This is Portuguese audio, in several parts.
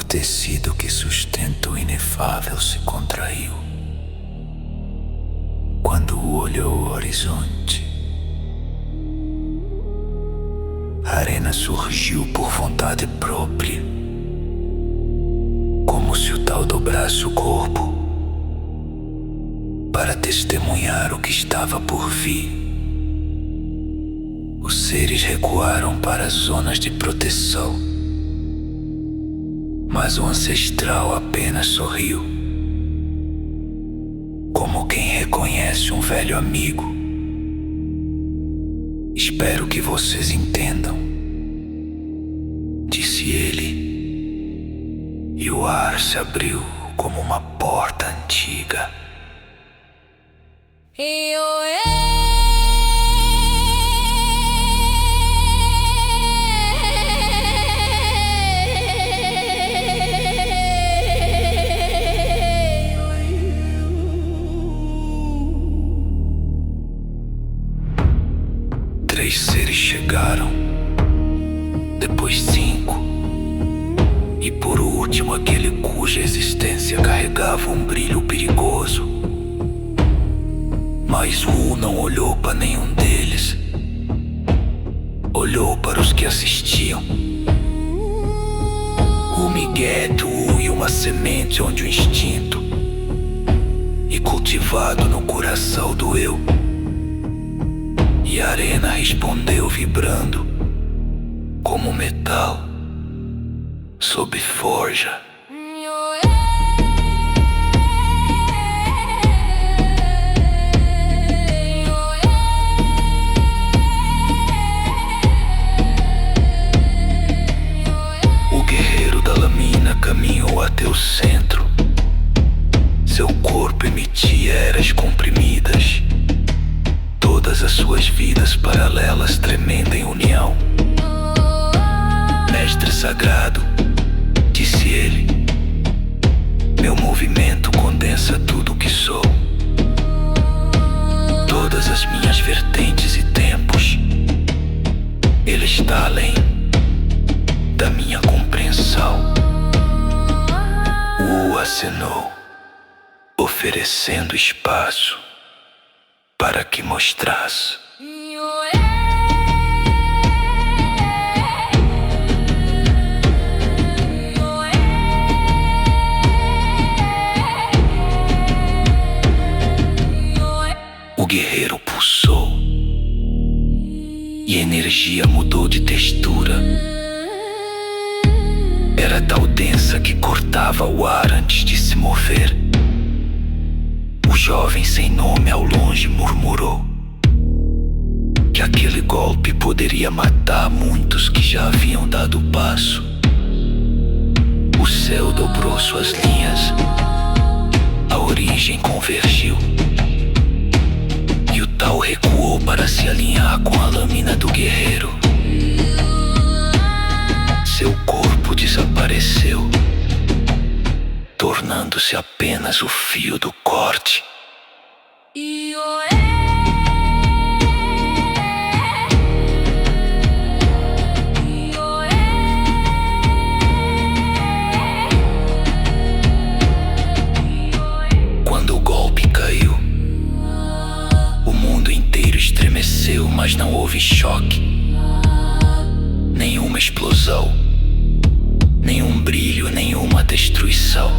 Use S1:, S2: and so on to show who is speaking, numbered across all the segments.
S1: tecido que sustenta o inefável se contraiu. Quando olhou o horizonte, a arena surgiu por vontade própria, como se o tal dobrasse o corpo para testemunhar o que estava por vir. Os seres recuaram para as zonas de proteção, mas o ancestral apenas sorriu, como quem reconhece um velho amigo. Espero que vocês entendam, disse ele, e o ar se abriu como uma porta antiga. Três seres chegaram, depois 5, e por último aquele cuja existência carregava um brilho perigoso. Mas Wu não olhou para nenhum deles, olhou para os que assistiam. O migué Wu e uma semente onde o instinto, e cultivado no coração do eu. E a arena respondeu vibrando, como metal, sob forja. O guerreiro da lâmina caminhou até o centro. Seu corpo emitia eras comprimidas, todas as suas vidas paralelas tremendo em união. Mestre sagrado, disse ele, meu movimento condensa tudo o que sou. Todas as minhas vertentes e tempos. Ele está além da minha compreensão. Wu acenou, oferecendo espaço para que mostrasse. O guerreiro pulsou e a energia mudou de textura. Era tão densa que cortava o ar antes de se mover. O jovem sem nome ao longe murmurou que aquele golpe poderia matar muitos que já haviam dado o passo. O céu dobrou suas linhas, a origem convergiu, e o tal recuou para se alinhar com a lâmina do guerreiro. Seu corpo desapareceu, tornando-se apenas o fio do corte. Quando o golpe caiu, o mundo inteiro estremeceu, mas não houve choque, nenhuma explosão, nenhum brilho, nenhuma destruição.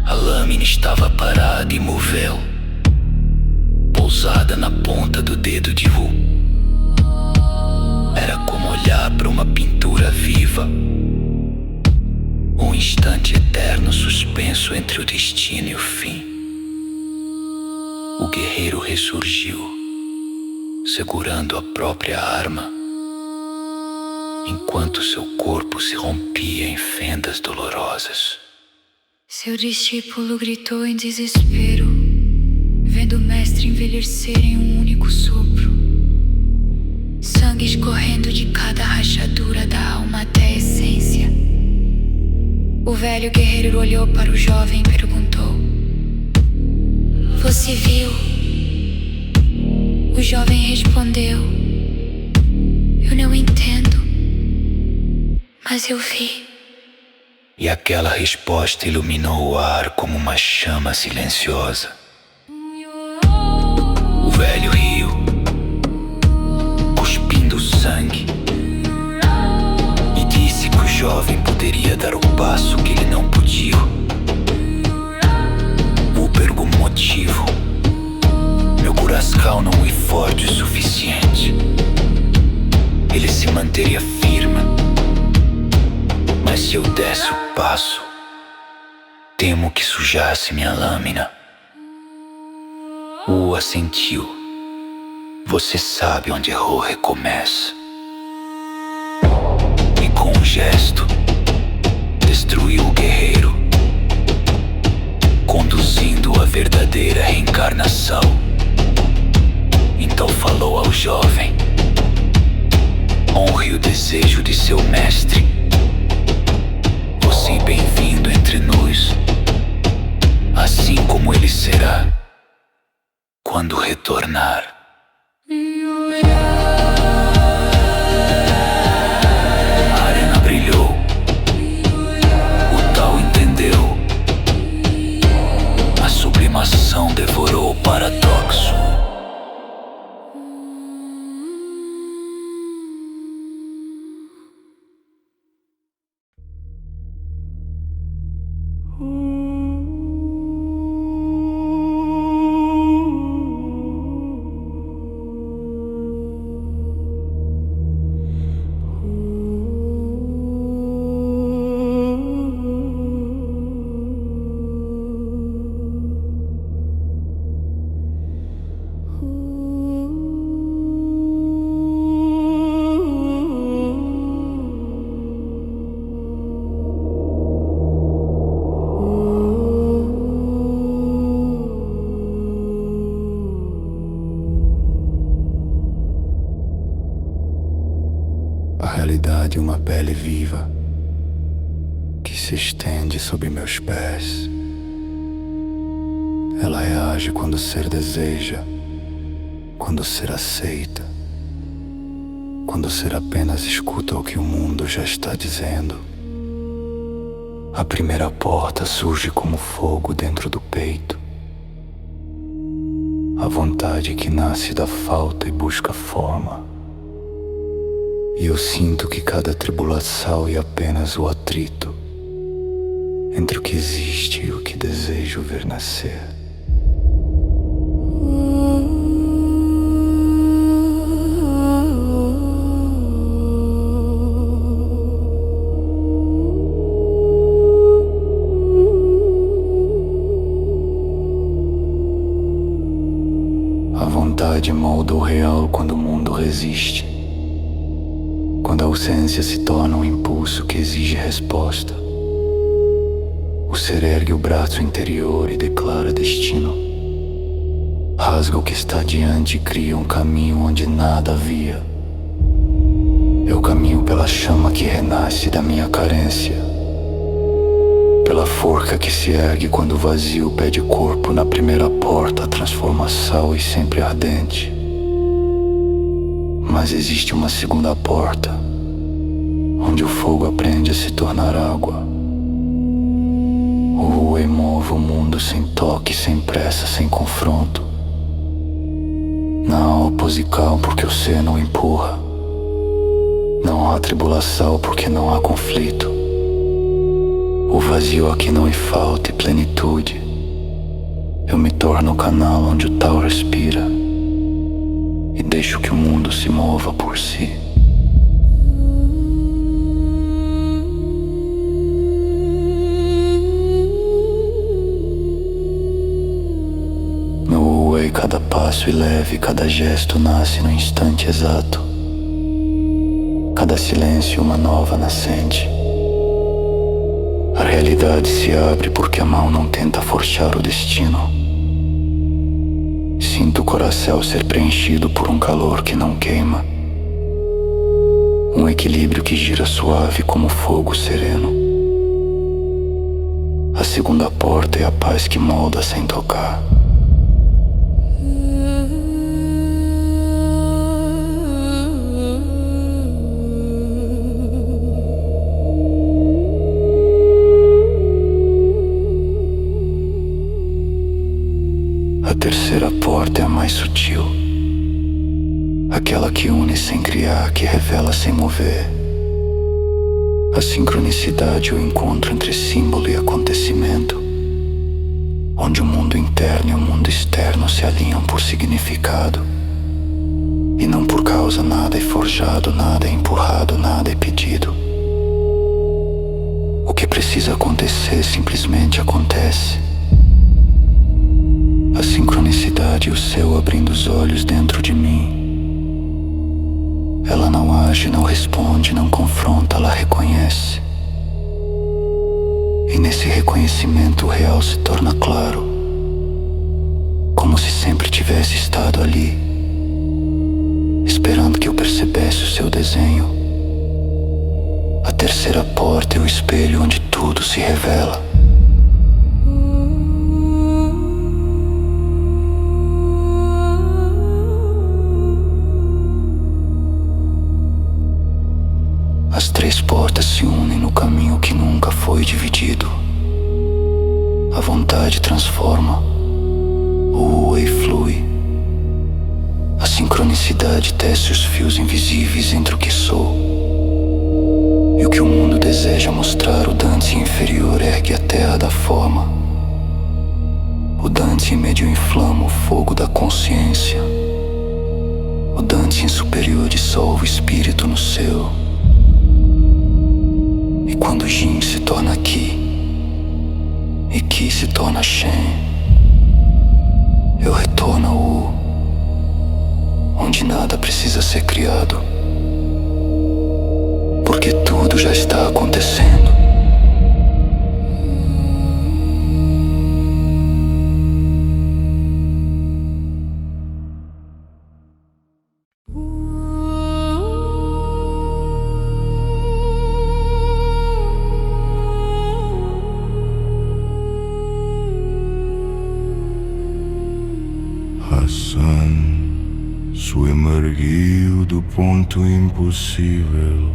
S1: A lâmina estava parada, imóvel, pousada na ponta do dedo de Wu. Era como olhar para uma pintura viva, um instante eterno suspenso entre o destino e o fim. O guerreiro ressurgiu, segurando a própria arma, enquanto seu corpo se rompia em fendas dolorosas.
S2: Seu discípulo gritou em desespero, vendo o mestre envelhecer em um único sopro, sangue escorrendo de cada rachadura da alma até a essência. O velho guerreiro olhou para o jovem e perguntou: "Você viu?" O jovem respondeu: "Eu não entendo, mas eu vi."
S1: E aquela resposta iluminou o ar como uma chama silenciosa. O velho riu, cuspindo sangue, e disse que o jovem poderia dar o passo que ele não podia. O perguntou o motivo. Meu Curaçao não é forte o suficiente. Ele se manteria firme, mas se eu desse o passo, temo que sujasse minha lâmina. O assentiu. Você sabe onde errou recomeça. E com um gesto, destruiu o guerreiro, conduzindo a verdadeira reencarnação. Então falou ao jovem: honre o desejo de seu mestre. Você é bem-vindo entre nós, assim como ele será quando retornar. A arena brilhou. O Tao entendeu. A sublimação devorou o paradoxo.
S3: A realidade é uma pele viva que se estende sob meus pés. Ela reage quando o ser deseja, quando o ser aceita, quando o ser apenas escuta o que o mundo já está dizendo. A primeira porta surge como fogo dentro do peito. A vontade que nasce da falta e busca forma. E eu sinto que cada tribulação é apenas o atrito entre o que existe e o que desejo ver nascer. A vontade molda o real quando o mundo resiste. Quando a ausência se torna um impulso que exige resposta, o ser ergue o braço interior e declara destino. Rasga o que está diante e cria um caminho onde nada havia. Eu caminho pela chama que renasce da minha carência, pela forca que se ergue quando o vazio pede corpo na primeira porta, transformação e sempre ardente. Mas existe uma segunda porta, onde o fogo aprende a se tornar água. O Wu-Wei move o mundo sem toque, sem pressa, sem confronto. Não há oposição porque o ser não empurra. Não há tribulação porque não há conflito. O vazio aqui não é falta e plenitude. Eu me torno o canal onde o Tao respira e deixo que o mundo se mova por si. No Wu-Wei, cada passo e leve, cada gesto nasce no instante exato. Cada silêncio uma nova nascente. A realidade se abre porque a mão não tenta forçar o destino. Sinto o coração ser preenchido por um calor que não queima. Um equilíbrio que gira suave como fogo sereno. A segunda porta é a paz que molda sem tocar. sem mover. A sincronicidade é o encontro entre símbolo e acontecimento, onde o mundo interno e o mundo externo se alinham por significado. E não por causa nada é forjado, nada é empurrado, nada é pedido. O que precisa acontecer simplesmente acontece. A sincronicidade e o céu abrindo os olhos dentro de mim. Ela não age, não responde, não confronta, ela reconhece. E nesse reconhecimento o real se torna claro, como se sempre tivesse estado ali, esperando que eu percebesse o seu desenho. A terceira porta é o espelho onde tudo se revela. As três portas se unem no caminho que nunca foi dividido. A vontade transforma, o way flui. A sincronicidade tece os fios invisíveis entre o que sou e o que o mundo deseja mostrar. O Dante inferior ergue a terra da forma. O Dante médio inflama o fogo da consciência. O Dante superior dissolve o espírito no seu. E quando Yin se torna Ki e Ki se torna Shen, eu retorno ao Wu, onde nada precisa ser criado, porque tudo já está acontecendo.
S4: Hassan se emergiu do ponto impossível,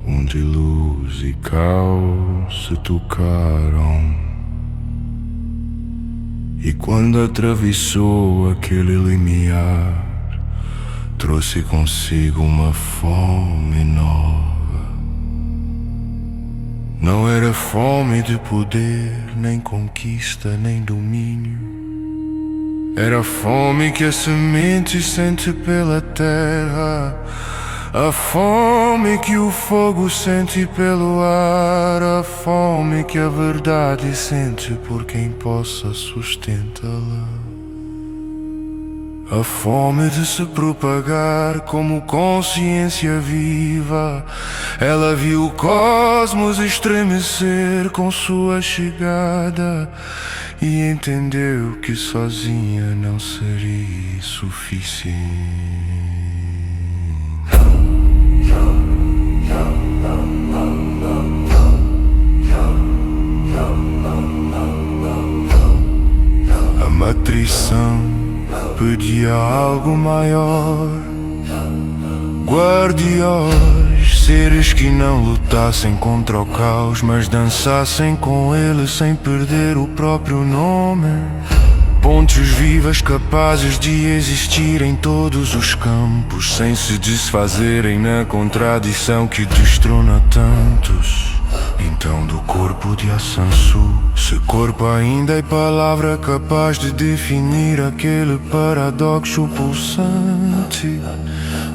S4: onde luz e caos se tocaram. E quando atravessou aquele limiar, trouxe consigo uma fome nova. Não era fome de poder, nem conquista, nem domínio. Era fome que a semente sente pela terra, a fome que o fogo sente pelo ar, a fome que a verdade sente por quem possa sustentá-la. A fome de se propagar como consciência viva. Ela viu o cosmos estremecer com sua chegada e entendeu que sozinha não seria suficiente. A matrição pedia algo maior, guardiões, seres que não lutassem contra o caos, mas dançassem com ele sem perder o próprio nome. Pontes vivas capazes de existir em todos os campos, sem se desfazerem na contradição que destrona tantos. Então do corpo de Assansu, se corpo ainda é palavra capaz de definir aquele paradoxo pulsante,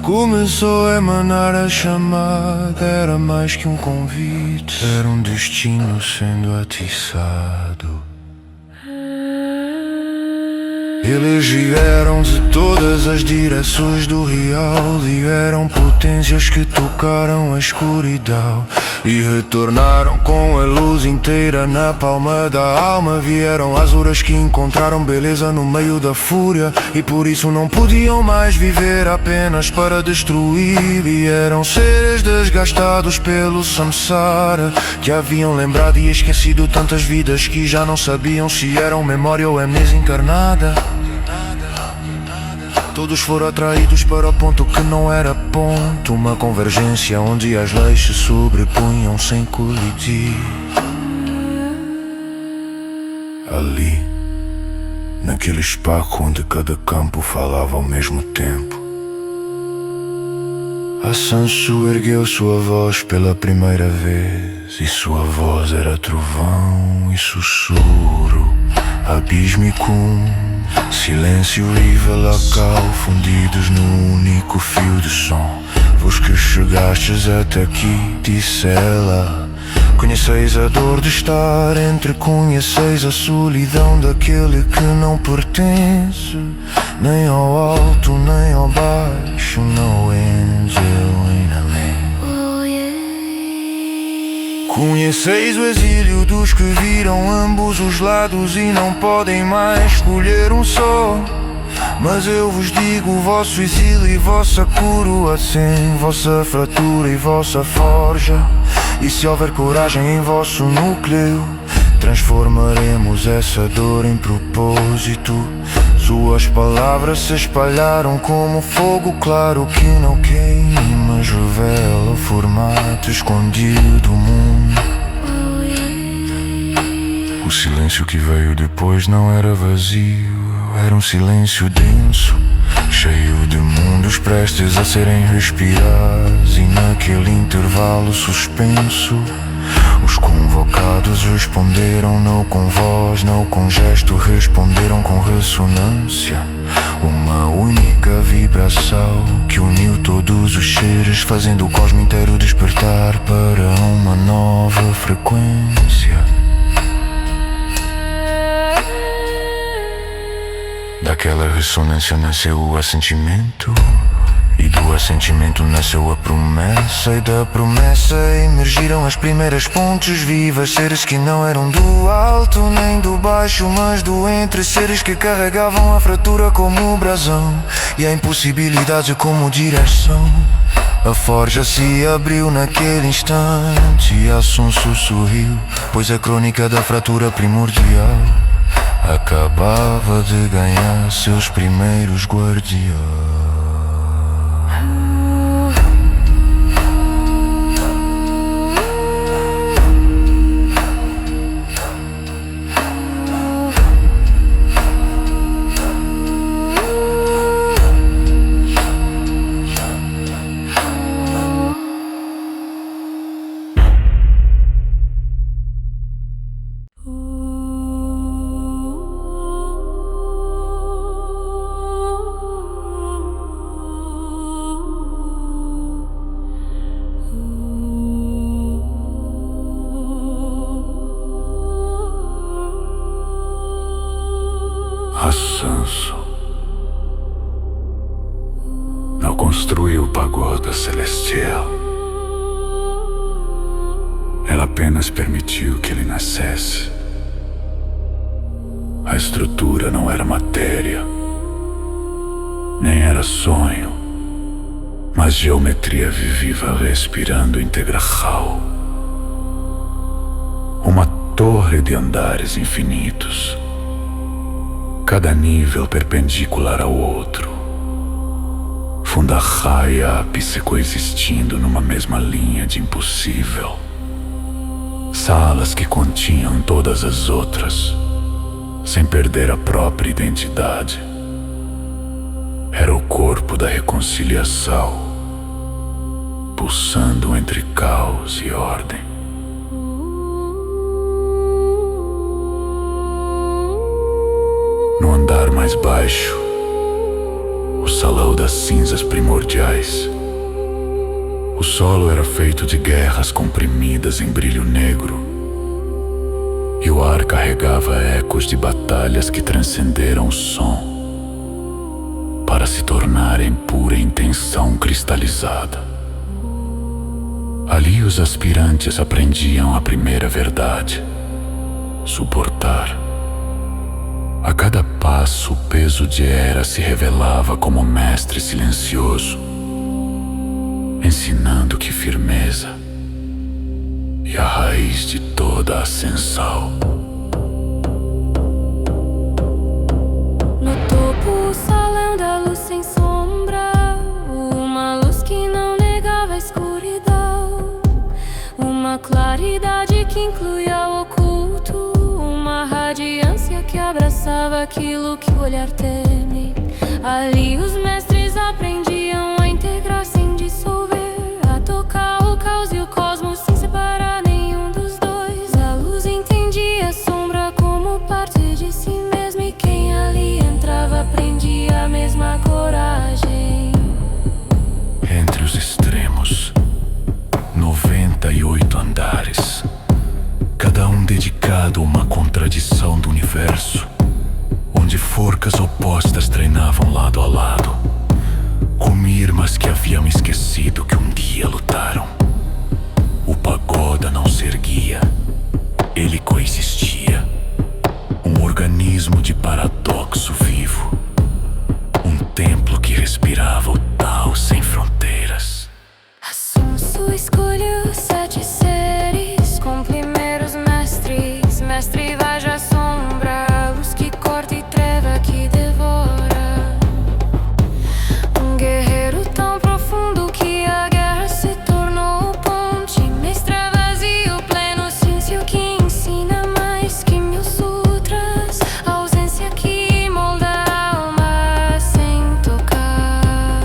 S4: começou a emanar a chamada. Era mais que um convite, era um destino sendo atiçado. Eles vieram de todas as direções do real, vieram potências que tocaram a escuridão e retornaram com a luz inteira na palma da alma. Vieram asuras que encontraram beleza no meio da fúria e por isso não podiam mais viver apenas para destruir. Vieram seres desgastados pelo samsara, que haviam lembrado e esquecido tantas vidas que já não sabiam se eram memória ou amnésia encarnada. Todos foram atraídos para o ponto que não era ponto, uma convergência onde as leis se sobrepunham sem colidir. Ali, naquele espaço onde cada campo falava ao mesmo tempo, A Sansu ergueu sua voz pela primeira vez, e sua voz era trovão e sussurro abísmico, silêncio e valacal fundidos no único fio de som. Vos que chegastes até aqui, disse ela, conheceis a dor de estar entre, conheceis a solidão daquele que não pertence nem ao alto, nem ao baixo, no angel in a lane. Conheceis o exílio dos que viram ambos os lados e não podem mais escolher um só. Mas eu vos digo, vosso exílio e vossa coroa, sim, vossa fratura e vossa forja. E se houver coragem em vosso núcleo, transformaremos essa dor em propósito. Suas palavras se espalharam como fogo claro que não queima, mas revela o formato escondido do mundo. O silêncio que veio depois não era vazio, era um silêncio denso, cheio de mundos prestes a serem respirados. E naquele intervalo suspenso, os convocados responderam não com voz, não com gesto, responderam com ressonância. Uma única vibração que uniu todos os seres, fazendo o cosmo inteiro despertar para uma nova frequência. Daquela ressonância nasceu o assentimento, e do assentimento nasceu a promessa, e da promessa emergiram as primeiras pontes vivas. Seres que não eram do alto nem do baixo, mas do entre. Seres que carregavam a fratura como brasão e a impossibilidade como direção. A forja se abriu naquele instante e a Sansu sorriu, pois a crônica da fratura primordial acabava de ganhar seus primeiros guardiões. A Sansu não construiu pagoda celestial. Ela apenas permitiu que ele nascesse. A estrutura não era matéria, nem era sonho, mas geometria viva respirando integral. Uma torre de andares infinitos, cada nível perpendicular ao outro, Fundaha e ápice coexistindo numa mesma linha de impossível. Salas que continham todas as outras, sem perder a própria identidade. Era o corpo da reconciliação, pulsando entre caos e ordem. No andar mais baixo, o salão das cinzas primordiais. O solo era feito de guerras comprimidas em brilho negro, e o ar carregava ecos de batalhas que transcenderam o som para se tornar em pura intenção cristalizada. Ali os aspirantes aprendiam a primeira verdade: suportar. A cada passo, o peso de Hera se revelava como mestre silencioso, ensinando que firmeza é a raiz de toda a ascensão.
S5: No topo, o salão da luz sem sombra, uma luz que não negava a escuridão, uma claridade que incluía o oculto, uma radiância que abraçava aquilo que o olhar teme. Ali os mestres aprendiam a integrar sem dissolver.
S1: andares, cada um dedicado a uma contradição do universo, onde forcas opostas treinavam lado a lado, como irmãs que haviam esquecido que um dia lutaram. O pagoda não se erguia, ele coexistia, um organismo de paradoxo vivo, um templo que respirava o Tao sem fronteiras.
S5: A Sun escolheu 7 seres com primeiros mestres. Mestre Vaja sombra, luz que corta e treva que devora. Um guerreiro tão profundo que a guerra se tornou ponte. Mestre vazio, pleno silêncio que ensina mais que 1000 sutras. A ausência que molda a alma sem tocar.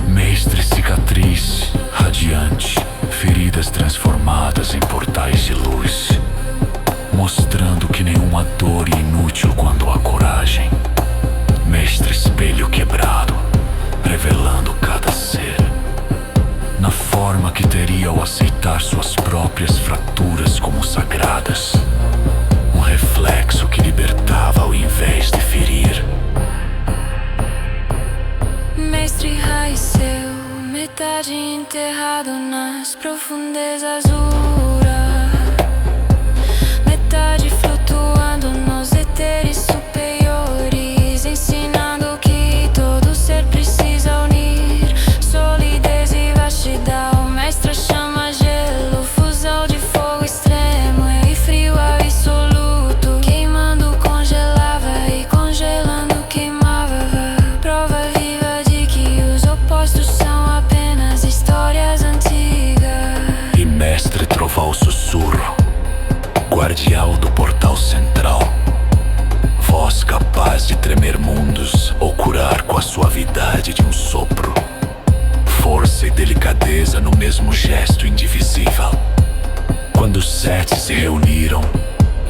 S1: Mestre cicatriz, radiante, feridas transformadas em portais de luz, mostrando que nenhuma dor é inútil quando há coragem. Mestre espelho quebrado, revelando cada ser, na forma que teria ao aceitar suas próprias fraturas como sagradas. Um reflexo que libertava ao invés de ferir.
S5: Mestre raiceu, metade enterrado nas profundezas Ura, metade flutuando nos éteres superiores, ensinando que todo ser precisa unir solidez e vastidão. Mestre chama gelo, fusão de fogo extremo e frio absoluto, queimando congelava e congelando queimava. Prova viva de que os opostos são apenas histórias antigas.
S1: E mestre trovão sussurro, guardião do portal central, voz capaz de tremer mundos ou curar com a suavidade de um sopro. Força e delicadeza no mesmo gesto indivisível. Quando os 7 se reuniram,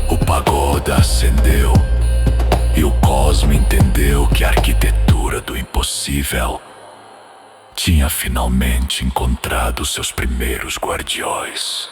S1: o pagoda acendeu e o cosmo entendeu que a arquitetura do impossível tinha finalmente encontrado seus primeiros guardiões.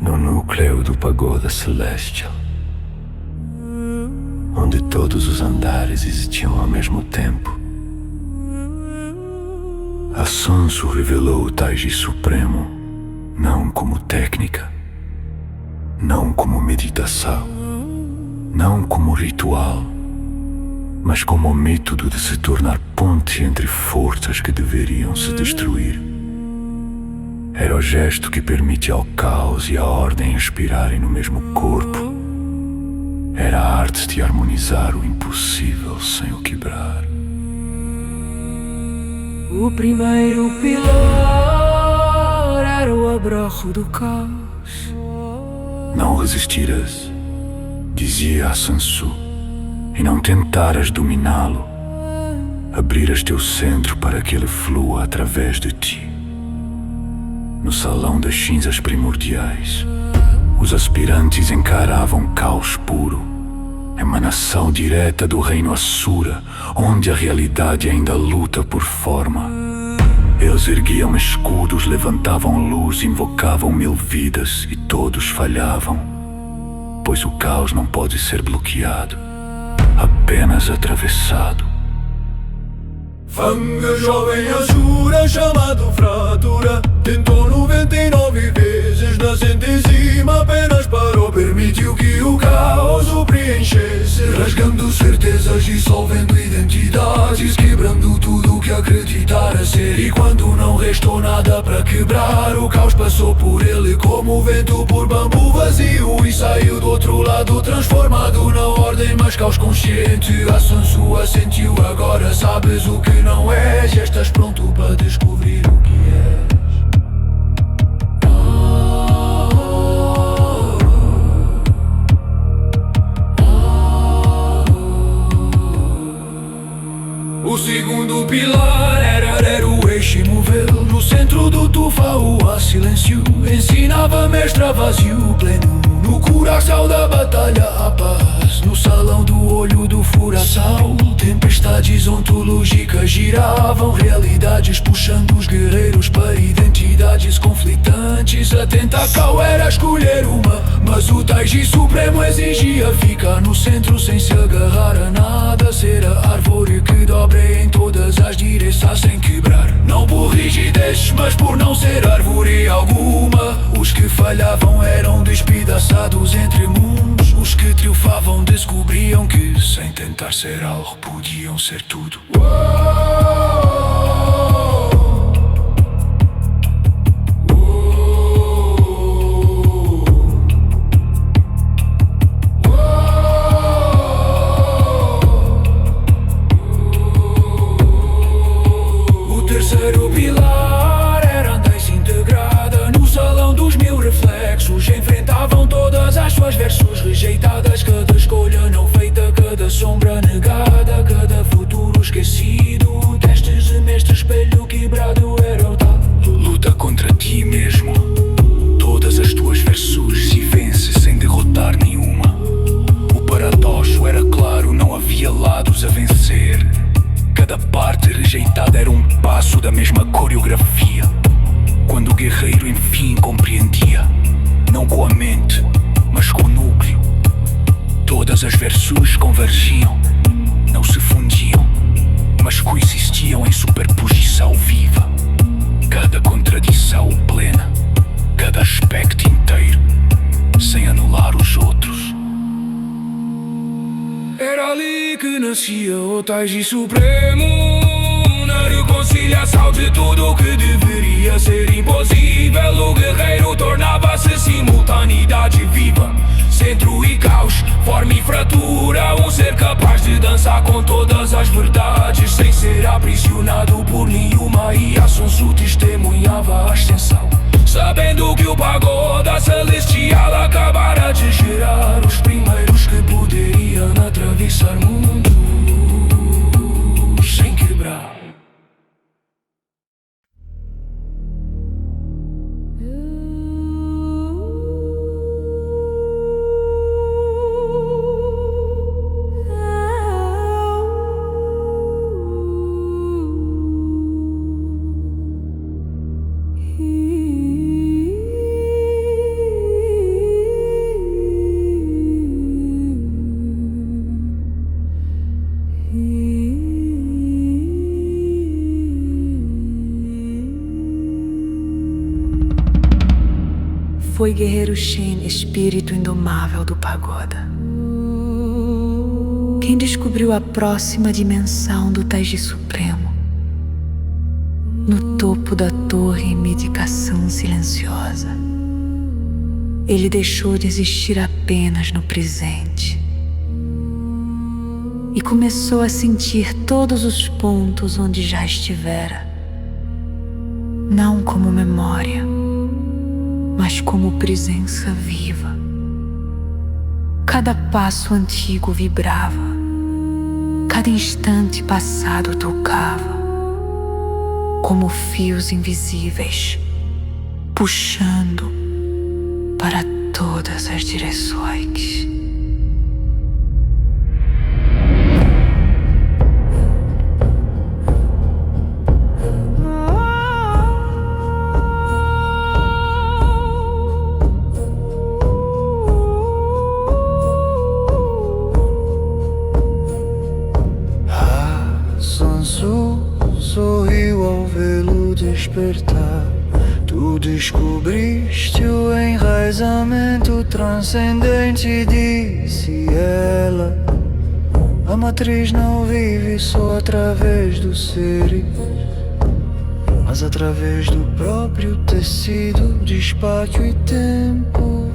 S3: No núcleo do pagoda celestial, onde todos os andares existiam ao mesmo tempo, a Sonsu revelou o Taiji Supremo não como técnica, não como meditação, não como ritual, mas como método de se tornar ponte entre forças que deveriam se destruir. Era o gesto que permite ao caos e à ordem respirarem no mesmo corpo. Era a arte de harmonizar o impossível sem o quebrar.
S6: O primeiro pilar era o abraço do caos.
S3: Não resistirás, dizia a Sansu, e não tentaras dominá-lo. Abrirás teu centro para que ele flua através de ti. No salão das cinzas primordiais, os aspirantes encaravam caos puro, emanação direta do reino Asura, onde a realidade ainda luta por forma. Eles erguiam escudos, levantavam luz, invocavam 1000 vidas e todos falhavam, pois o caos não pode ser bloqueado, apenas atravessado.
S7: Fanga jovem Asura chamado fratura, tentou 99 vezes na sentença.
S3: clichês, rasgando certezas, dissolvendo identidades, quebrando tudo o que acreditara ser. E quando não restou nada para quebrar, o caos passou por ele como o vento por bambu vazio, e saiu do outro lado transformado na ordem, mas caos consciente. A Sansua sentiu, agora sabes o que não és, já estás pronto para descobrir o que és. O segundo pilar era o eixo imóvel. No centro do tufa o silêncio ensinava mestra vazio pleno. No coração da batalha a paz, no salão do olho do furação, tempestades ontológicas giravam, realidades puxando os guerreiros para identidades conflitantes. Atenta qual era escolher uma, mas o Taiji Supremo exigia ficar no centro sem se agarrar a nada, ser a árvore que dobra em todas as direções sem quebrar. Não por rigidez, mas por não ser árvore alguma. Os que falhavam eram despedaçados entre mundos. Os que triunfavam descobriam que, sem tentar ser algo, podiam ser tudo. O terceiro pilar era a Andais integrada. No salão dos mil reflexos enfrentavam todas as suas versos rejeitadas. Cada escolha não feita, cada sombra negada, cada futuro esquecido. Testes de mestre, espelho quebrado, era o tal. Luta contra ti mesmo. Todas as tuas versos e vence sem derrotar nenhuma. O paradoxo era claro, não havia lados a vencer. Cada parte rejeitada era um passo da mesma coreografia. Quando o guerreiro enfim compreendia, não com a mente, mas com o núcleo. Todas as versos convergiam, não se fundiam, mas coexistiam em superposição viva. Cada contradição plena, cada aspecto inteiro, sem anular os outros. Era ali que nascia o Taiji Supremo, na reconciliação de tudo o que deveria ser impossível. O guerreiro tornava-se simultaneidade viva, centro e caos, forma e fratura. Um ser capaz de dançar com todas as verdades, sem ser aprisionado por nenhuma. E a Sansu testemunhava a ascensão, sabendo que o pagoda celestial acabara de gerar os primeiros que poderiam atravessar mundos sem quebrar.
S7: Foi Guerreiro Shen, espírito indomável do pagoda, quem descobriu a próxima dimensão do Taiji Supremo. No topo da torre em meditação silenciosa, ele deixou de existir apenas no presente e começou a sentir todos os pontos onde já estivera, não como memória, mas como presença viva. Cada passo antigo vibrava, cada instante passado tocava, como fios invisíveis, puxando para todas as direções.
S4: Sorriu ao vê-lo despertar. Tu
S3: descobriste o enraizamento transcendente, disse ela. A matriz não vive só através dos seres, mas através do próprio tecido de espaço e tempo.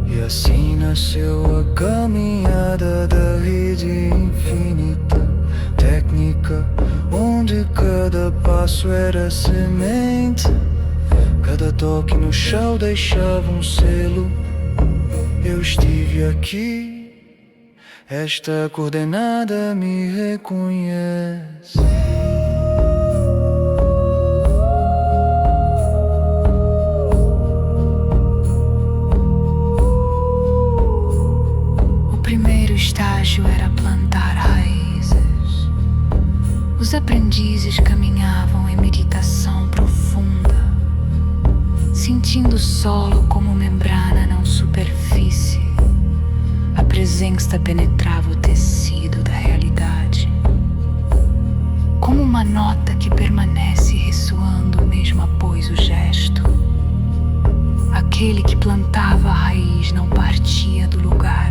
S3: E assim nasceu a caminhada da rede infinita, técnica onde cada passo era semente, cada toque no chão deixava um selo. Eu estive aqui, esta coordenada me reconhece.
S2: O primeiro estágio era plantar raízes. Os aprendizes caminhavam em meditação profunda, sentindo o solo como membrana, não superfície. A presença penetrava o tecido da realidade, como uma nota que permanece ressoando mesmo após o gesto. Aquele que plantava a raiz não partia do lugar.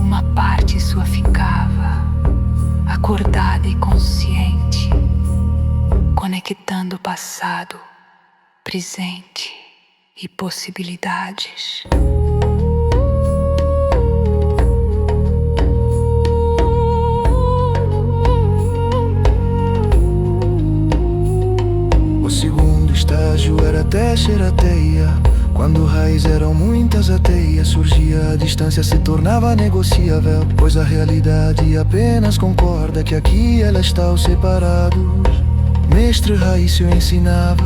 S2: Uma parte sua ficava, acordada e consciente, conectando passado, presente e possibilidades.
S3: O segundo estágio era tecer a teia. Quando raiz eram muitas, a teia surgia, a distância se tornava negociável, pois a realidade apenas concorda que aqui ela está os separados. Mestre Raício ensinava: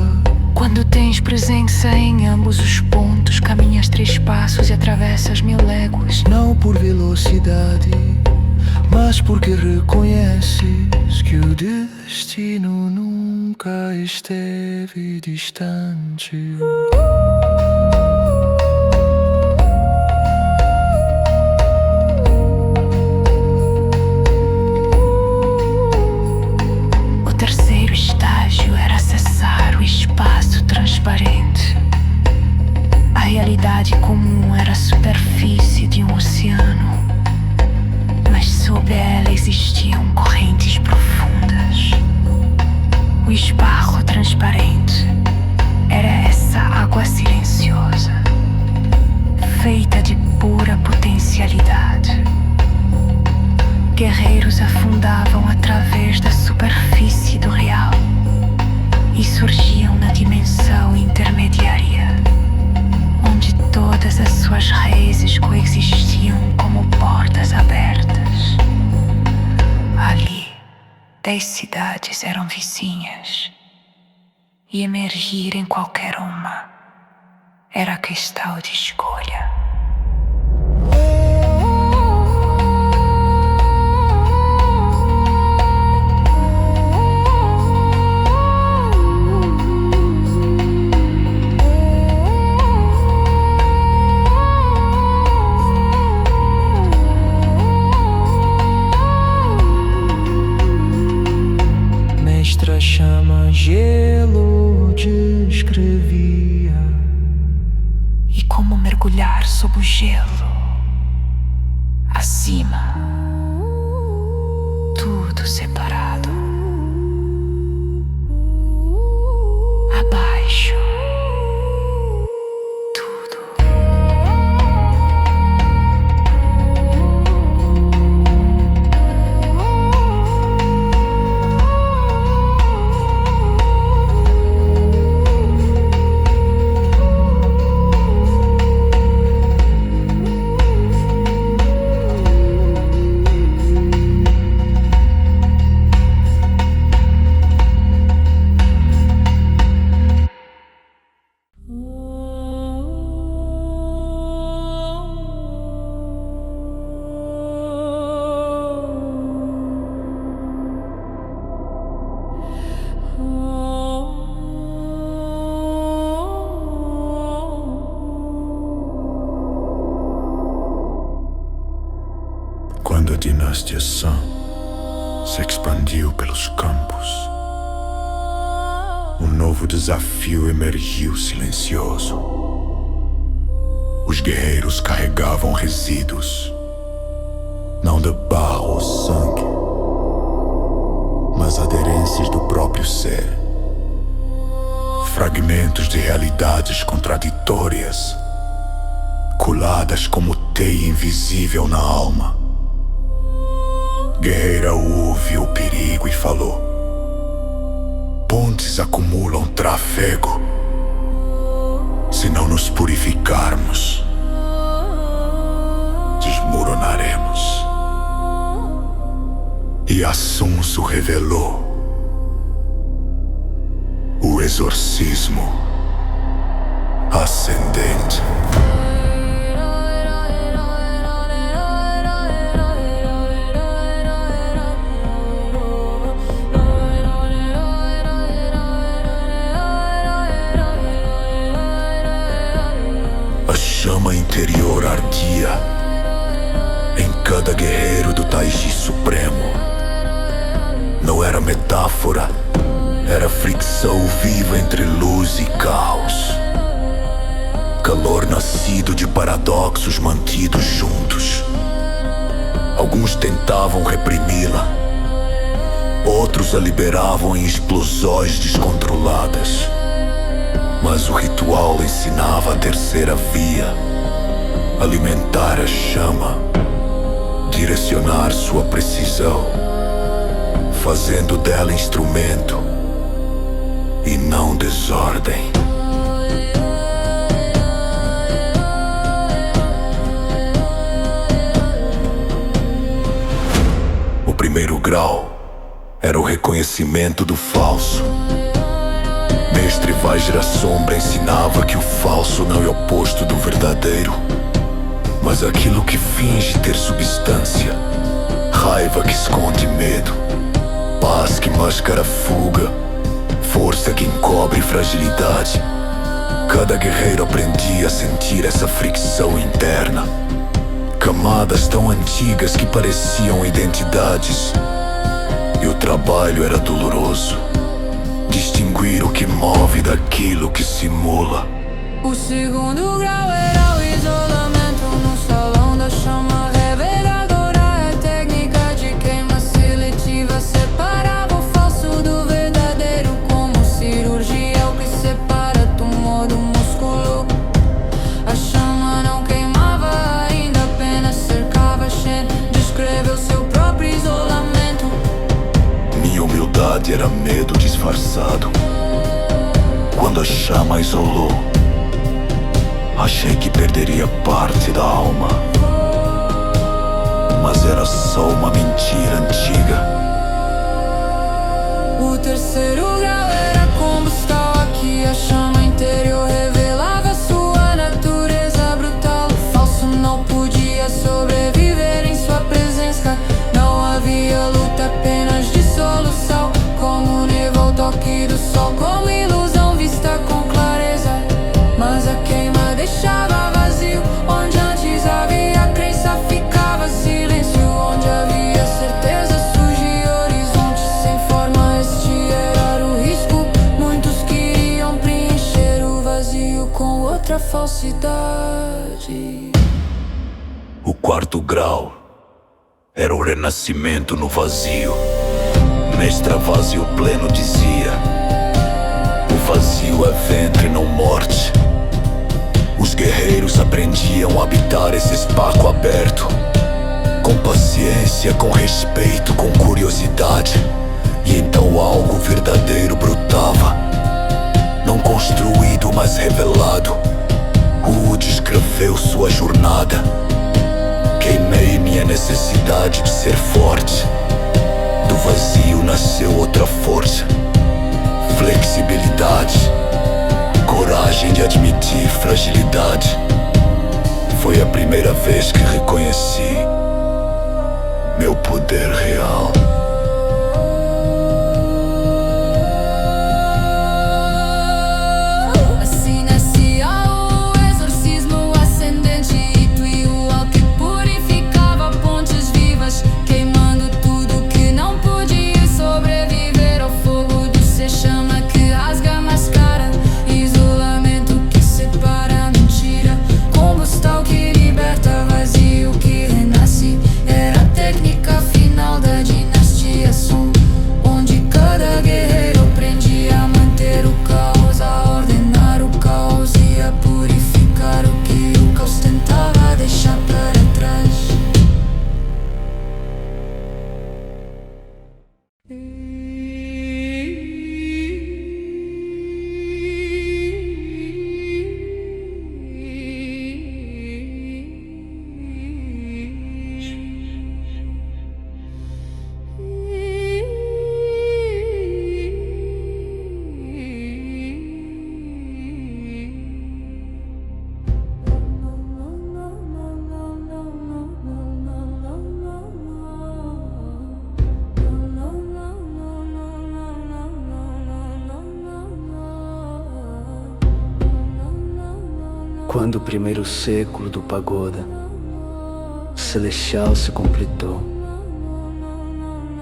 S2: quando tens presença em ambos os pontos, caminhas 3 passos e atravessas 1000 léguas.
S3: não por velocidade, mas porque reconheces que o destino nunca esteve distante.
S2: O terceiro estágio era acessar o espaço transparente. A realidade comum era a superfície de um oceano, mas sob ela existiam correntes profundas. O esparro transparente era essa água silenciosa, feita de pura potencialidade. Guerreiros afundavam através da superfície do real e surgiam na dimensão intermediária, onde todas as suas raízes coexistiam como portas abertas. Ali, 10 cidades eram vizinhas, e emergir em qualquer uma era questão de escolha.
S3: Mestra chama gelo descrevia,
S2: E como mergulhar sob o gelo, acima, tudo separado, abaixo, tudo.
S4: Quando a dinastia San se expandiu pelos campos, Um novo desafio emergiu silencioso. Os guerreiros carregavam resíduos, não de barro ou sangue, mas aderências do próprio ser. Fragmentos de realidades contraditórias, coladas como teia invisível na alma. Guerreira ouve o perigo e falou: pontes acumulam tráfego. Se não nos purificarmos, desmoronaremos. E Assunço revelou o exorcismo ascendente. A chama interior ardia em cada guerreiro do Taiji Supremo. Não era metáfora, era fricção viva entre luz e caos. Calor nascido de paradoxos mantidos juntos. Alguns tentavam reprimi-la, outros a liberavam em explosões descontroladas. Mas o ritual ensinava a terceira via: alimentar a chama, direcionar sua precisão, fazendo dela instrumento e não desordem. O primeiro grau era o reconhecimento do falso. Mestre Vajra Sombra ensinava que o falso não é oposto do verdadeiro, mas aquilo que finge ter substância, raiva que esconde medo, paz que mascara fuga, força que encobre fragilidade. Cada guerreiro aprendia a sentir essa fricção interna, camadas tão antigas que pareciam identidades. E o trabalho era doloroso, distinguir o que move daquilo que simula.
S5: O segundo grau era o isolamento no salão da chama reveladora. A técnica de queima seletiva separava o falso do verdadeiro, como cirurgia é o que separa tumor do músculo. A chama não queimava ainda, apenas cercava. Shen descreveu seu próprio isolamento.
S1: Minha humildade era medo disfarçado. Quando a chama isolou, achei que perderia parte da alma, mas era só uma mentira antiga.
S5: O terceiro grau era combustão. Aqui a chama interior revelava sua natureza brutal. O falso não podia sobreviver em sua presença. Não havia luta, apenas dissolução. Como neva ao toque do sol, como ilusão vista com clareza. Mas a queima deixava vazio. Onde antes havia crença, ficava silêncio. Onde havia certeza, surgia horizonte sem forma. Este era o risco. Muitos queriam preencher o vazio com outra falsidade.
S1: O quarto grau era o renascimento no vazio. Mestra Vazio Pleno dizia: o vazio é ventre, não morte. Os guerreiros aprendiam a habitar esse espaço aberto, com paciência, com respeito, com curiosidade. E então algo verdadeiro brotava, não construído, mas revelado. Wood escreveu sua jornada. Queimei minha necessidade de ser forte. Do vazio nasceu outra força, flexibilidade, coragem de admitir fragilidade. Foi a primeira vez que reconheci meu poder real.
S5: Assim nascia o exorcismo ascendente, ritual que purificava pontes vivas, queimando tudo que não podia sobreviver ao fogo do ser chama que rasga
S3: Quando o primeiro século do pagoda celestial se completou,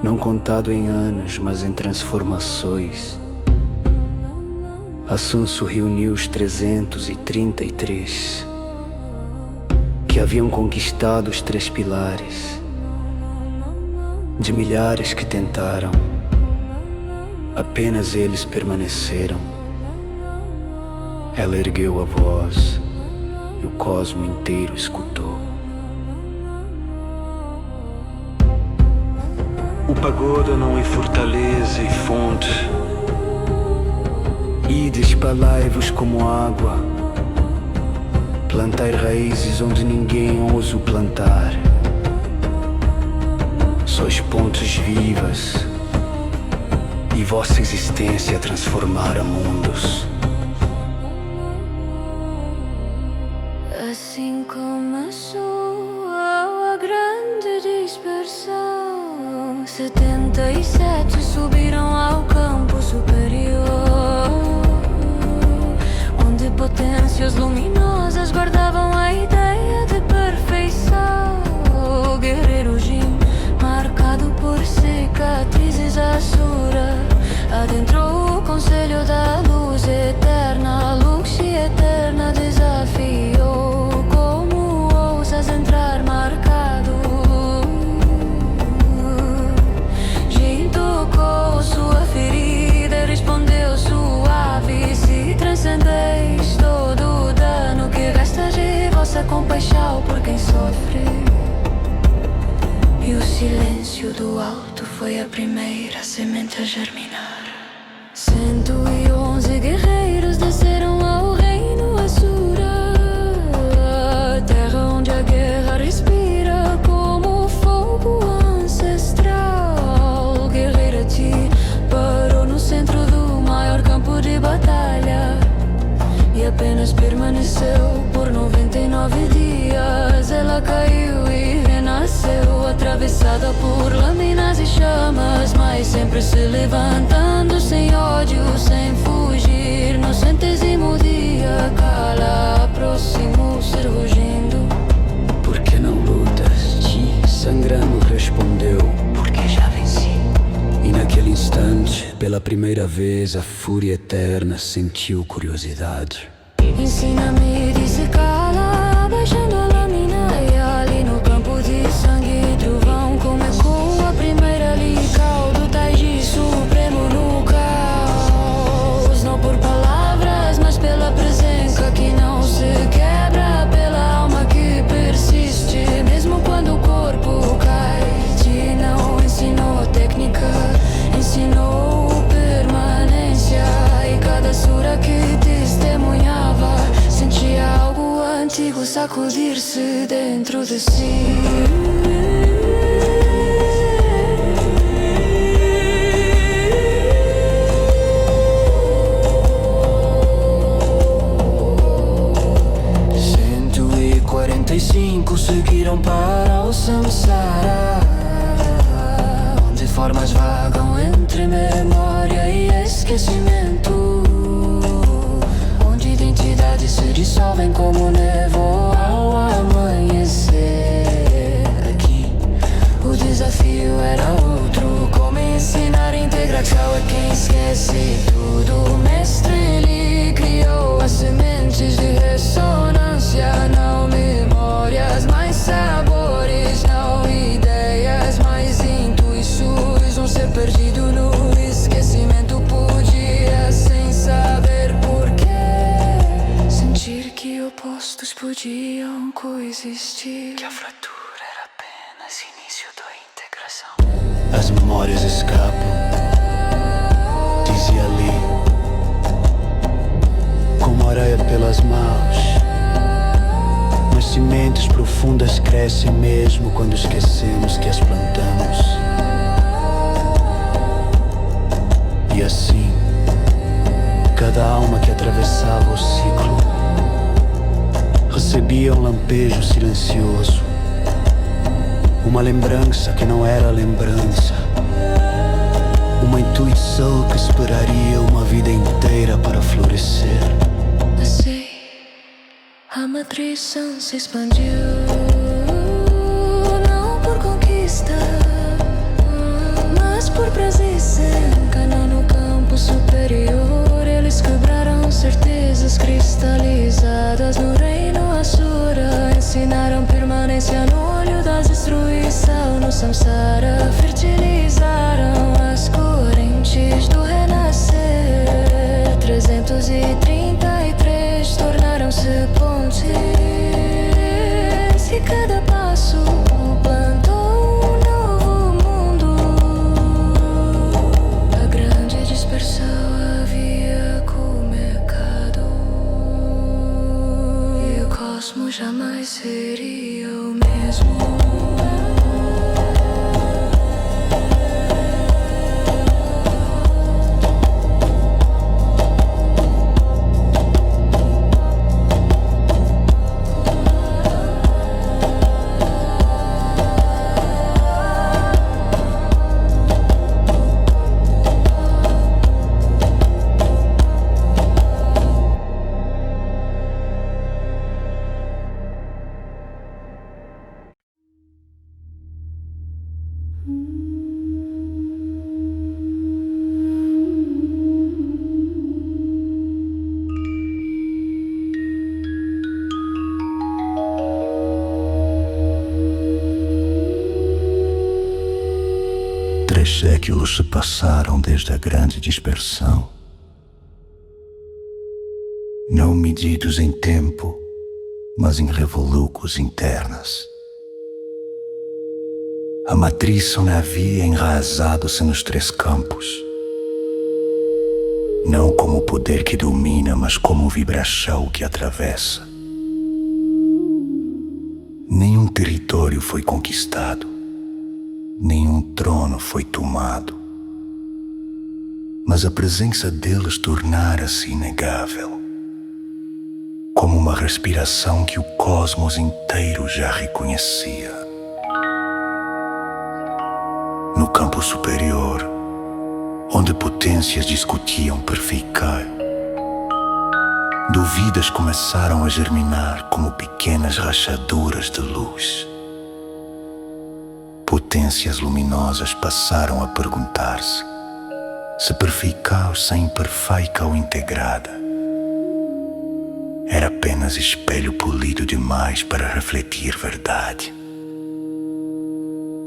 S3: não contado em anos, mas em transformações, Assunço reuniu os 333 que haviam conquistado os 3 pilares. De milhares que tentaram, apenas eles permaneceram. Ela ergueu a voz e o cosmo inteiro escutou. O pagoda não é fortaleza e fonte. Ide, espalhai-vos como água. Plantai raízes onde ninguém ousa plantar. Sois pontes vivas e vossa existência transformará mundos.
S5: Assim começou a grande dispersão. 77 subiram ao campo superior, onde potências luminosas guardavam a ideia de perfeição. O guerreiro Jin, marcado por cicatrizes Asura, adentrou o conselho da luz eterna. A luz eterna desafiou: como ousas entrar marcado? Jin tocou sua ferida, respondeu suave: se transcendeis todo o dano que resta de vossa compaixão por quem sofre. E o silêncio do alto foi a primeira semente a germinar. 111 guerreiros desceram ao reino Asura, terra onde a guerra respira como fogo ancestral. Guerreira Ti parou no centro do maior campo de batalha e apenas permaneceu por 99 dias. Ela caiu e renasceu, atravessada por lâminas e chamas, mas sempre se levantando, sem ódio, sem fugir. No 100º dia, Kala aproximou-se rugindo.
S3: Por que não lutas? Ti, sangrando, respondeu: porque já venci. E naquele instante, pela primeira vez, a fúria eterna sentiu curiosidade.
S5: Ensina-me, disse Kala, abaixando a lâmina. E ali no campo de sangue e trovão, como ecoou a primeira lical do Taiji supremo no caos. Não por palavras, mas pela presença que não se quebra, pela alma que persiste, mesmo quando o corpo cai. Ti não ensinou técnica, ensinou permanência. E cada sura que testemunhava sentia algo antigo sacudir-se dentro de si.
S3: 145 seguiram para o Samsara, onde formas vagam entre memória e esquecimento, onde identidades se dissolvem como névoa ao amanhecer. Aqui o desafio era outro: como ensinar integração a quem esquece tudo. O mestre, ele criou as sementes de ressonância, não memórias, mais sabores, não ideias, mais intuições. Um ser perdido no esquecimento podia, sem saber porquê, sentir que opostos podiam coexistir, que a fratura era apenas início da integração. As memórias escapam, dizia ali, como areia pelas mãos. Mas sementes profundas crescem mesmo quando esquecemos que as plantamos. E assim, cada alma que atravessava o ciclo recebia um lampejo silencioso, uma lembrança que não era lembrança, uma intuição que esperaria uma vida inteira para florescer.
S5: Passei a matrição se expandiu, não por conquista, mas por presença. Encanam no campo superior, eles quebraram certezas cristalizadas no reino Asura. Ensinaram permanência no olho das destruição. No samsara fertilizaram as correntes do renascer. 333 tornaram-se pontes, e cada passo plantou um novo mundo. A grande dispersão havia comercado, e o cosmos jamais seria o mesmo.
S3: Três séculos se passaram desde a grande dispersão, não medidos em tempo, mas em revolucos internas. A matriz não havia enraizado-se nos três campos, não como o poder que domina, mas como vibração que atravessa. Nenhum território foi conquistado, nenhum trono foi tomado, mas a presença deles tornara-se inegável, como uma respiração que o cosmos inteiro já reconhecia. No campo superior, onde potências discutiam por ficar, dúvidas começaram a germinar como pequenas rachaduras de luz. Potências luminosas passaram a perguntar-se se perfeita sem imperfeita ou integrada. Era apenas espelho polido demais para refletir verdade.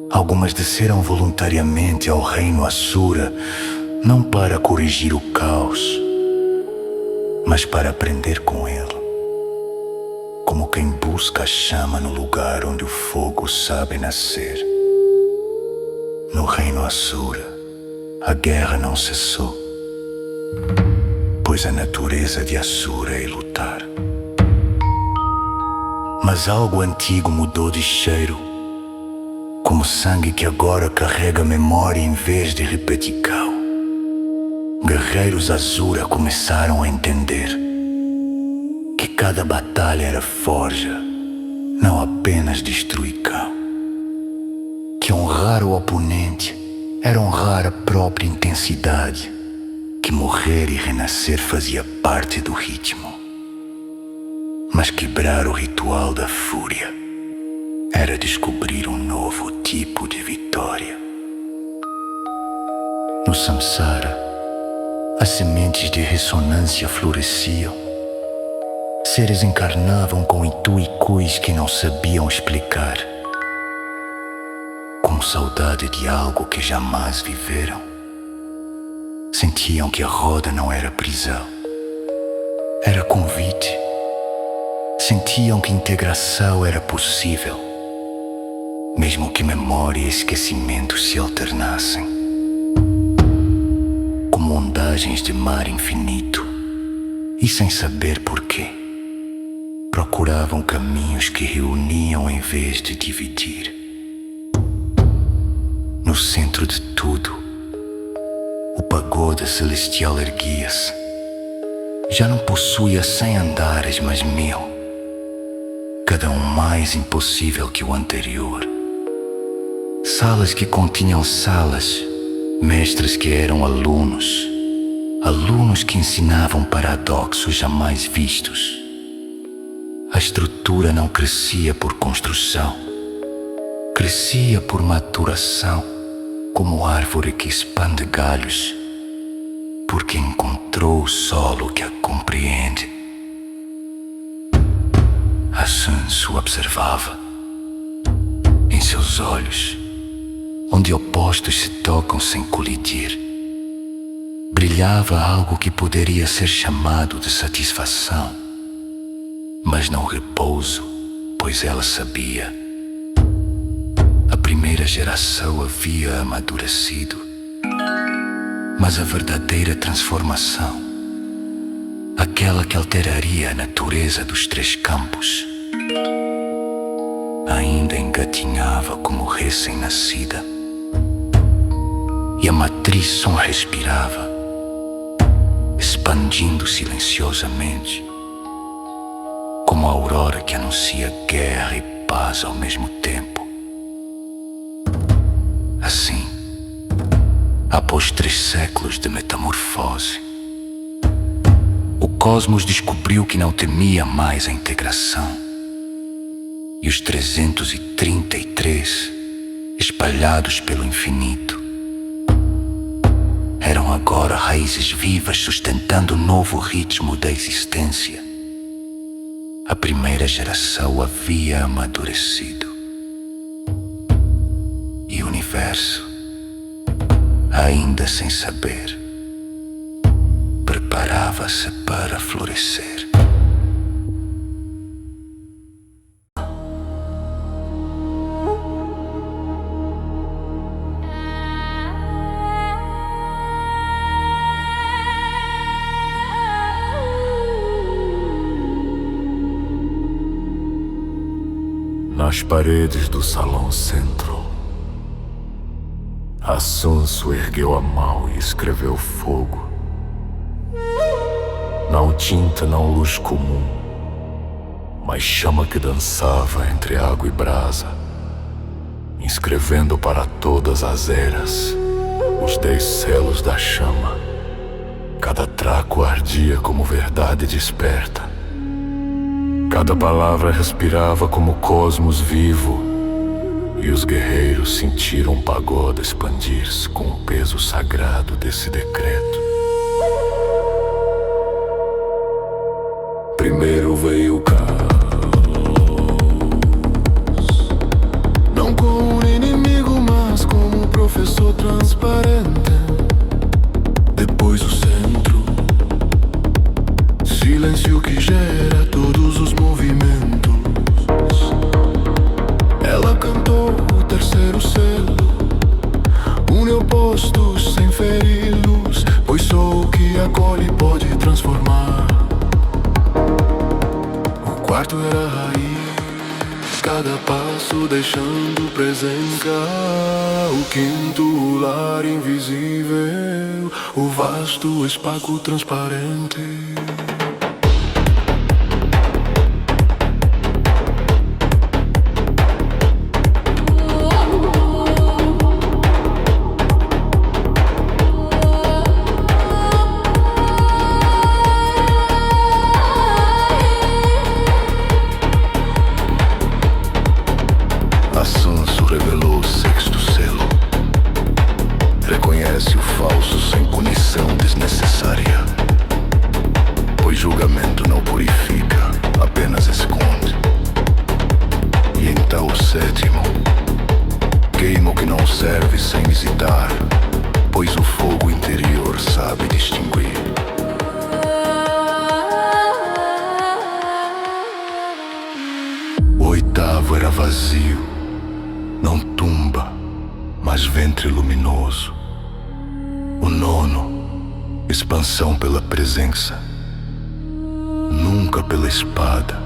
S3: Algumas desceram voluntariamente ao reino Asura, não para corrigir o caos, mas para aprender com ele, como quem busca a chama no lugar onde o fogo sabe nascer. No reino Asura, a guerra não cessou, pois a natureza de Asura é lutar. Mas algo antigo mudou de cheiro, como sangue que agora carrega memória em vez de repetical. Guerreiros Asura começaram a entender que cada batalha era forja, não apenas destruição. Que honrar o oponente era honrar a própria intensidade, que morrer e renascer fazia parte do ritmo. Mas quebrar o ritual da fúria era descobrir um novo tipo de vitória. No samsara, as sementes de ressonância floresciam. Seres encarnavam com intuições que não sabiam explicar, com saudade de algo que jamais viveram. Sentiam que a roda não era prisão, era convite. Sentiam que integração era possível, mesmo que memória e esquecimento se alternassem, como ondagens de mar infinito, e sem saber porquê, procuravam caminhos que reuniam em vez de dividir. No centro de tudo, o pagoda celestial erguia-se. Já não possuía 100 andares, mas 1000, cada um mais impossível que o anterior. Salas que continham salas, mestres que eram alunos, alunos que ensinavam paradoxos jamais vistos. A estrutura não crescia por construção, crescia por maturação, como árvore que expande galhos, porque encontrou o solo que a compreende. A Sun o observava. Em seus olhos, onde opostos se tocam sem colidir, brilhava algo que poderia ser chamado de satisfação, mas não repouso, pois ela sabia. A primeira geração havia amadurecido, mas a verdadeira transformação, aquela que alteraria a natureza dos três campos, ainda engatinhava como recém-nascida, e a matriz só respirava, expandindo silenciosamente, como a aurora que anuncia guerra e paz ao mesmo tempo. Assim, após 3 séculos de metamorfose, o cosmos descobriu que não temia mais a integração, e os 333, espalhados pelo infinito, eram agora raízes vivas sustentando o novo ritmo da existência. A primeira geração havia amadurecido, e o universo, ainda sem saber, preparava-se para florescer.
S4: Nas paredes do salão centro, a Sun ergueu a mão e escreveu fogo. Não tinta, não luz comum, mas chama que dançava entre água e brasa, inscrevendo para todas as eras os 10 selos da chama. Cada traco ardia como verdade desperta. Cada palavra respirava como cosmos vivo, e os guerreiros sentiram um pagoda expandir-se com o peso sagrado desse decreto. Primeiro veio o caos, não como um inimigo, mas como um professor transparente. Depois o centro, silêncio que gera todos os movimentos. Ela cantou o terceiro selo, une opostos sem feri-los, pois só o que acolhe pode transformar. O quarto era a raiz, cada passo deixando presença. O quinto, o lar invisível, o vasto espaço transparente. Revelou o sexto selo. Reconhece o falso sem punição desnecessária, pois julgamento não purifica, apenas esconde. E então o sétimo, queima o que não serve sem visitar, pois o fogo interior sabe distinguir. O oitavo era vazio, não tumba, mas ventre luminoso. O nono, expansão pela presença, nunca pela espada.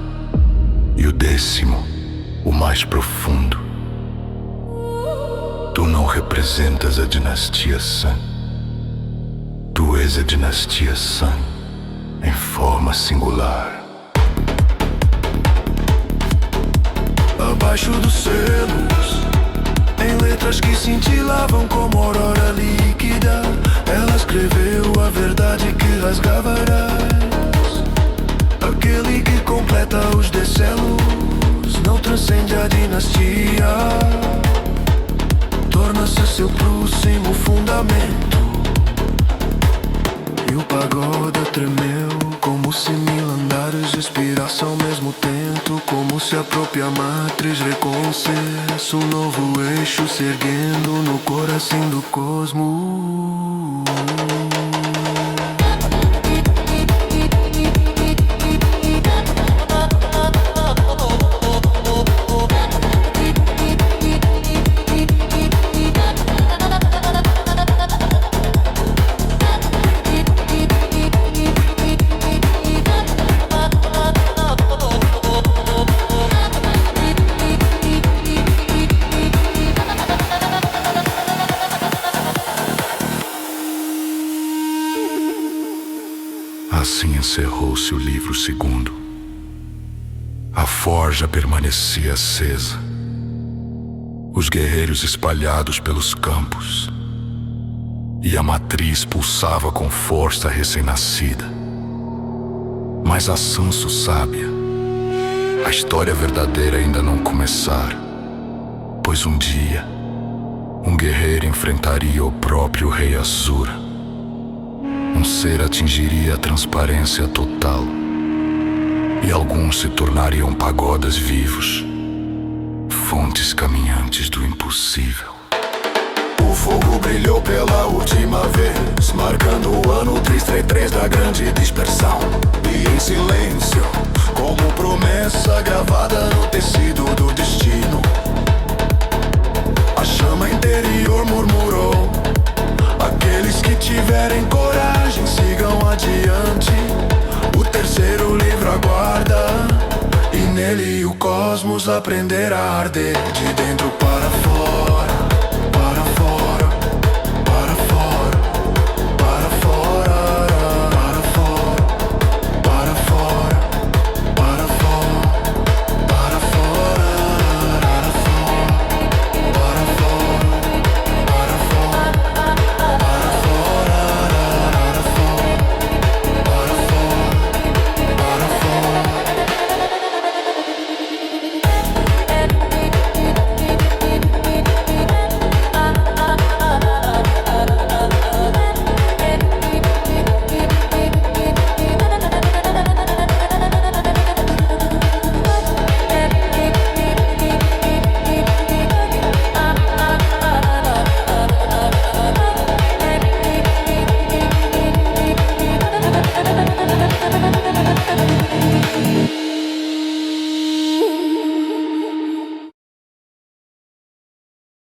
S4: E o 10º, o mais profundo. Tu não representas a dinastia Sun. Tu és a dinastia Sun em forma singular. Abaixo dos selos, em letras que cintilavam como aurora líquida, ela escreveu a verdade que rasgava aquele que completa os 10 tremeu, como se mil andares respirasse ao mesmo tempo, como se a própria matriz reconhecesse um novo eixo se erguendo no coração do cosmos.
S8: Assim encerrou-se o livro segundo. A forja permanecia acesa. Os guerreiros espalhados pelos campos. E a matriz pulsava com força recém-nascida. Mas a Sanso sábia, a história verdadeira ainda não começara, pois um dia um guerreiro enfrentaria o próprio Rei Asura. Um ser atingiria a transparência total, e alguns se tornariam pagodas vivos, fontes caminhantes do impossível.
S1: O fogo brilhou pela última vez, marcando o ano 333 da grande dispersão. E em silêncio, como promessa gravada no tecido do destino, a chama interior murmurou: aqueles que tiverem coragem sigam adiante. O terceiro livro aguarda, e nele o cosmos aprenderá a arder de dentro para